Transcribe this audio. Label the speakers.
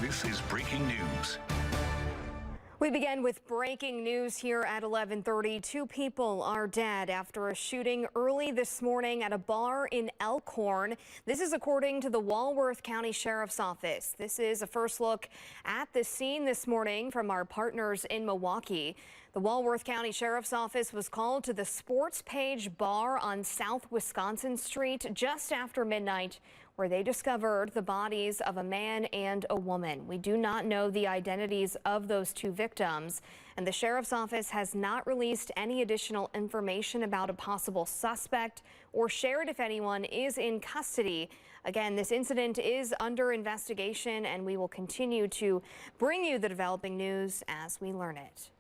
Speaker 1: This is breaking news.
Speaker 2: We begin with breaking news here at 11:30. Two people are dead after a shooting early this morning at a bar in Elkhorn. This is according to the Walworth County Sheriff's Office. This is a first look at the scene this morning from our partners in Milwaukee. The Walworth County Sheriff's Office was called to the Sports Page Bar on South Wisconsin Street just after midnight, where they discovered the bodies of a man and a woman. We do not know the identities of those two victims, and the Sheriff's Office has not released any additional information about a possible suspect or shared if anyone is in custody. Again, this incident is under investigation, and we will continue to bring you the developing news as we learn it.